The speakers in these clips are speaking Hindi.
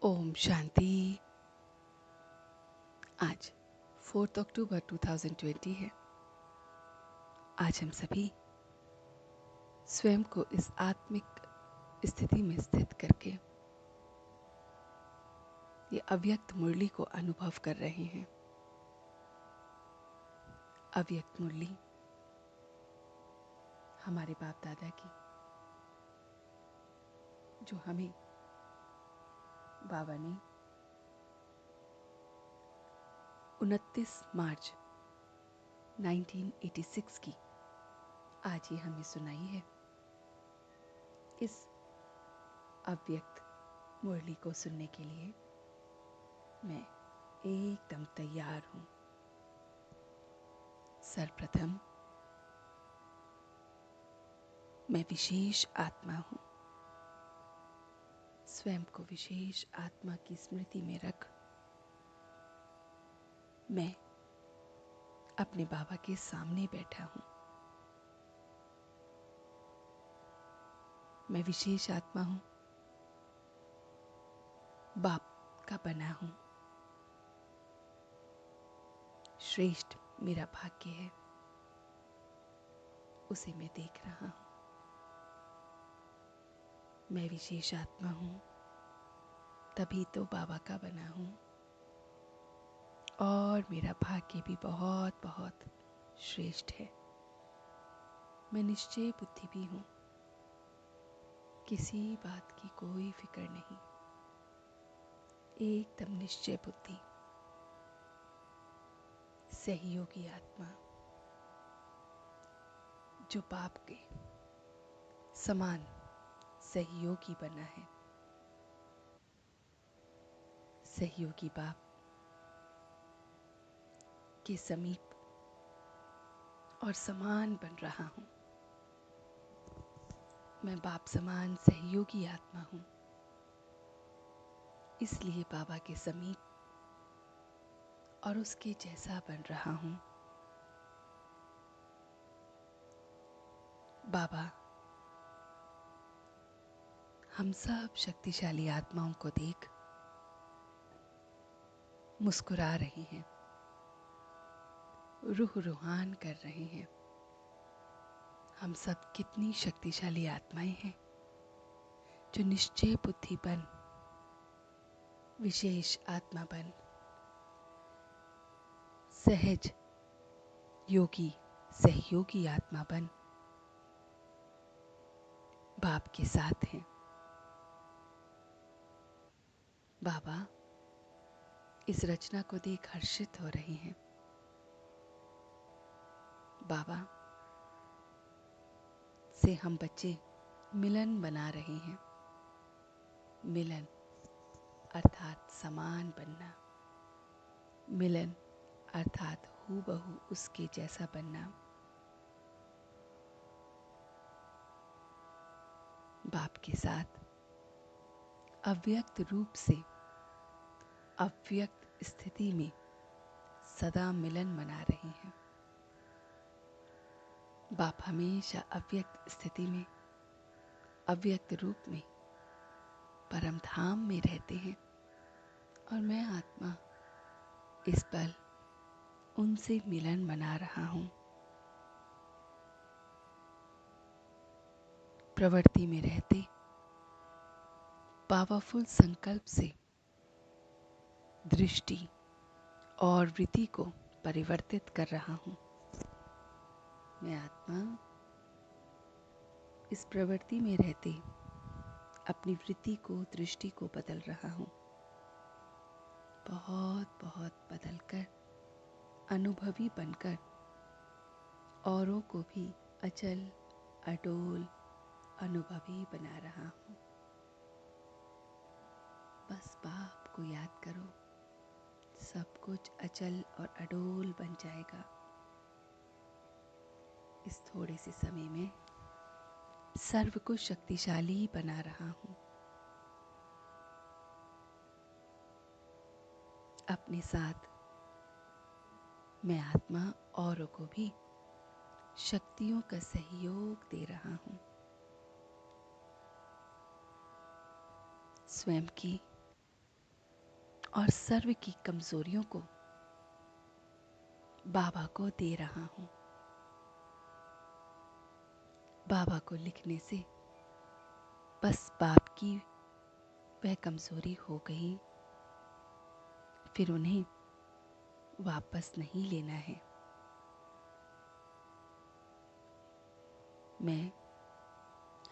ओम शांति। आज 4 अक्टूबर 2020 है। आज हम सभी स्वयं को इस आत्मिक स्थिति में स्थित करके ये अव्यक्त मुरली को अनुभव कर रहे हैं। अव्यक्त मुरली हमारे बाप दादा की, जो हमें बाबा ने 29 मार्च 1986 की आज ये हमें सुनाई है। इस अव्यक्त मुरली को सुनने के लिए मैं एकदम तैयार हूँ। सर्वप्रथम मैं विशेष आत्मा हूँ। स्वयं को विशेष आत्मा की स्मृति में रख मैं अपने बाबा के सामने बैठा हूँ। मैं विशेष आत्मा हूँ, बाप का बना हूँ। श्रेष्ठ मेरा भाग्य है, उसे मैं देख रहा हूँ। मैं विशेष आत्मा हूँ, तभी तो बाबा का बना हूँ। और मेरा भाग्य भी बहुत बहुत श्रेष्ठ है। मैं निश्चय बुद्धि भी हूँ, किसी बात की कोई फिक्र नहीं, एकदम निश्चय बुद्धि। सहयोगी आत्मा, जो बाप के समान सहयोगी बना है। सहयोगी बाप के समीप और समान बन रहा हूँ। मैं बाप समान सहयोगी आत्मा हूँ, इसलिए बाबा के समीप और उसके जैसा बन रहा हूँ। बाबा हम सब शक्तिशाली आत्माओं को देख मुस्कुरा रहे हैं, रूह रूहान कर रहे हैं। हम सब कितनी शक्तिशाली आत्माएं हैं, जो निश्चय बुद्धि बन, विशेष आत्मा बन, सहज योगी सहयोगी आत्मा बन बाप के साथ हैं। बाबा इस रचना को देख हर्षित हो रहे हैं। बाबा से हम बच्चे मिलन बना रहे हैं। मिलन अर्थात समान बनना, मिलन अर्थात हूबहू उसके जैसा बनना। बाप के साथ अव्यक्त रूप से अव्यक्त स्थिति में सदा मिलन बना रहे हैं। बाप हमेशा अव्यक्त स्थिति में, अव्यक्त रूप में, परम धाम में रहते हैं। और मैं आत्मा इस पल उनसे मिलन बना रहा हूँ। प्रवृत्ति में रहते पावरफुल संकल्प से दृष्टि और वृत्ति को परिवर्तित कर रहा हूँ। मैं आत्मा इस प्रवृत्ति में रहते अपनी वृत्ति को, दृष्टि को बदल रहा हूँ। बहुत बहुत बदलकर, अनुभवी बनकर औरों को भी अचल अडोल अनुभवी बना रहा हूँ। बस बाप को याद करो, सब कुछ अचल और अडोल बन जाएगा। इस थोड़े से समय में सर्व को शक्तिशाली बना रहा हूँ। अपने साथ मैं आत्मा औरों को भी शक्तियों का सहयोग दे रहा हूँ। स्वयं की और सर्व की कमजोरियों को बाबा को दे रहा हूँ। बाबा को लिखने से बस बाप की वह कमजोरी हो गई, फिर उन्हें वापस नहीं लेना है। मैं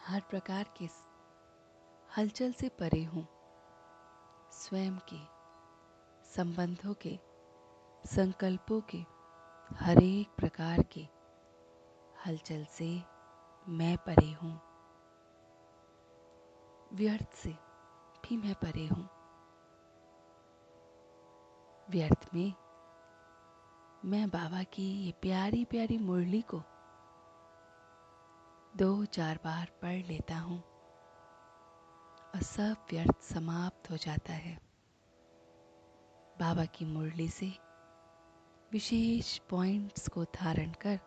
हर प्रकार के हलचल से परे हूँ। स्वयं के, संबंधों के, संकल्पों के, हर एक प्रकार के हलचल से मैं परे हूँ। व्यर्थ से भी मैं परे हूँ। व्यर्थ में मैं बाबा की ये प्यारी प्यारी मुरली को 2-4 बार पढ़ लेता हूँ और सब व्यर्थ समाप्त हो जाता है। बाबा की मुरली से विशेष पॉइंट्स को धारण कर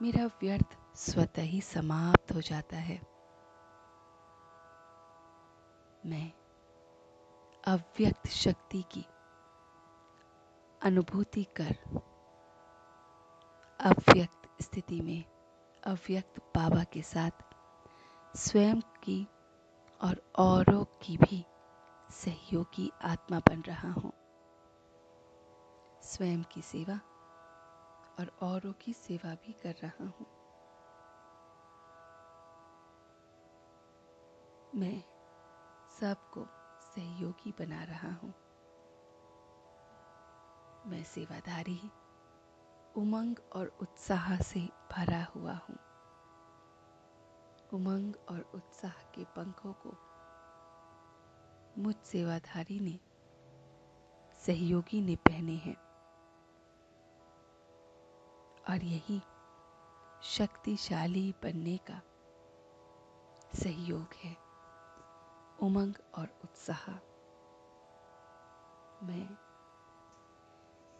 मेरा व्यर्थ स्वतः ही समाप्त हो जाता है। मैं अव्यक्त शक्ति की अनुभूति कर अव्यक्त स्थिति में अव्यक्त बाबा के साथ स्वयं की और औरों की भी सहयोगी आत्मा बन रहा हूँ। स्वयं की सेवा और औरों की सेवा भी कर रहा हूँ। मैं सबको सहयोगी बना रहा हूँ। मैं सेवाधारी, उमंग और उत्साह से भरा हुआ हूँ। उमंग और उत्साह के पंखों को मुझ सेवाधारी ने, सहयोगी ने पहने हैं और यही शक्तिशाली बनने का सहयोग है, उमंग और उत्साह। मैं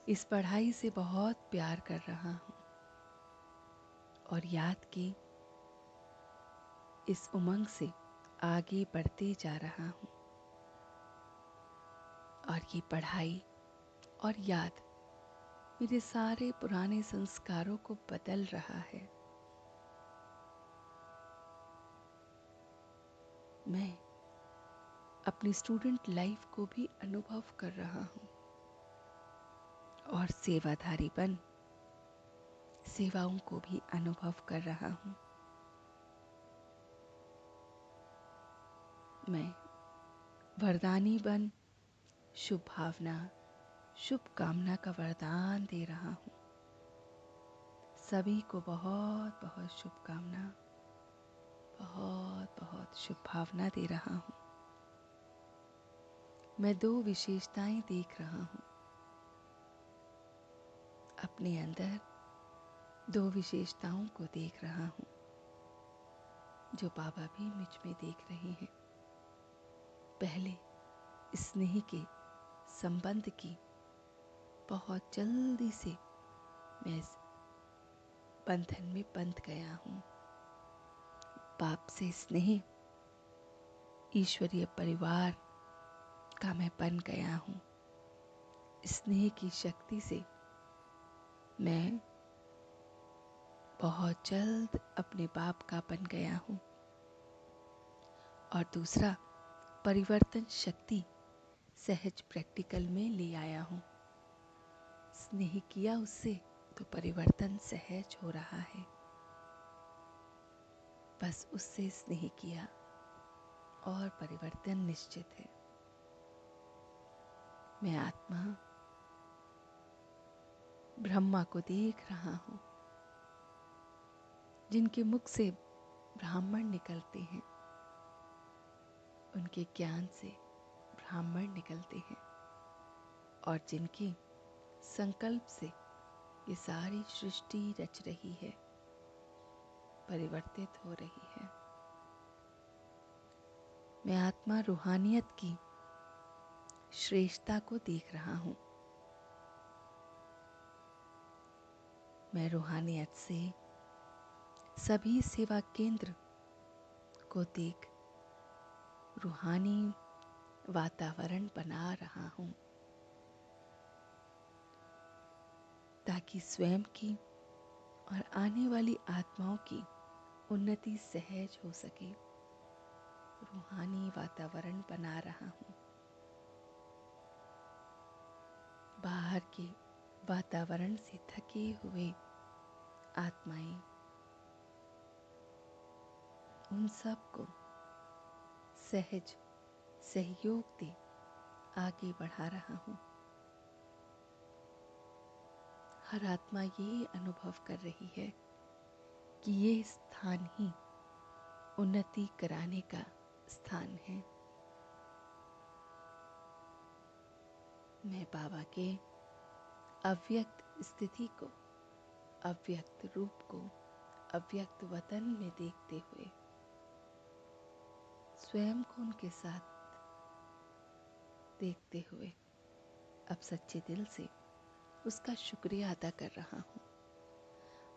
इस पढ़ाई से बहुत प्यार कर रहा हूँ और याद की इस उमंग से आगे बढ़ते जा रहा हूँ। और ये पढ़ाई और याद मेरे सारे पुराने संस्कारों को बदल रहा है। मैं अपनी स्टूडेंट लाइफ को भी अनुभव कर रहा हूँ और सेवाधारी बन सेवाओं को भी अनुभव कर रहा हूँ। मैं वरदानी बन शुभ भावना, शुभ कामना का वरदान दे रहा हूँ। सभी को बहुत बहुत शुभकामना, बहुत बहुत शुभ भावना दे रहा हूँ। मैं 2 विशेषताएं देख रहा हूँ। अपने अंदर 2 विशेषताओं को देख रहा हूँ जो बाबा भी मुझ में देख रहे हैं। पहले स्नेह के संबंध की बहुत जल्दी से मैं इस बंधन में बंध गया हूँ। बाप से स्नेह, ईश्वरीय परिवार का मैं बन गया हूँ। स्नेह की शक्ति से मैं बहुत जल्द अपने बाप का बन गया हूँ। और दूसरा, परिवर्तन शक्ति सहज प्रैक्टिकल में ले आया हूँ। स्नेह किया उससे तो परिवर्तन सहज हो रहा है। बस उससे स्नेह किया और परिवर्तन निश्चित है। मैं आत्मा ब्रह्मा को देख रहा हूँ जिनके मुख से ब्राह्मण निकलते हैं, उनके ज्ञान से ब्राह्मण निकलते हैं और जिनके संकल्प से ये सारी सृष्टि रच रही है, परिवर्तित हो रही है। मैं आत्मा रूहानियत की श्रेष्ठता को देख रहा हूँ। मैं रूहानियत से सभी सेवा केंद्र को देख रूहानी वातावरण बना रहा हूँ ताकि स्वयं की और आने वाली आत्माओं की उन्नति सहज हो सके। रूहानी वातावरण बना रहा हूँ। बाहर के वातावरण से थके हुए आत्माएं, उन सब को सहज सहयोग दे आगे बढ़ा रहा हूँ। हर आत्मा ये अनुभव कर रही है कि ये स्थान ही उन्नति कराने का स्थान है। मैं बाबा के अव्यक्त स्थिति को, अव्यक्त रूप को अव्यक्त वतन में देखते हुए स्वयं को उनके साथ देखते हुए अब सच्चे दिल से उसका शुक्रिया अदा कर रहा हूँ।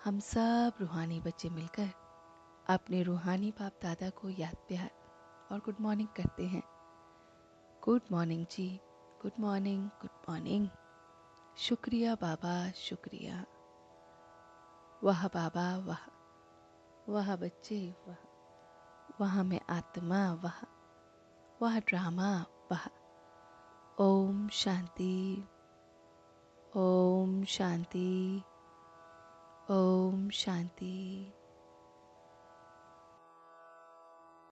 हम सब रूहानी बच्चे मिलकर अपने रूहानी बाप दादा को याद प्यार और गुड मॉर्निंग करते हैं। गुड मॉर्निंग जी, गुड मॉर्निंग, गुड मॉर्निंग। शुक्रिया बाबा, शुक्रिया। वाह बाबा, वाह। वाह बच्चे, वाह। वाह मैं आत्मा, वाह। वाह ड्रामा, वाह। ओम शांति, ओम शांति, ओम शांति।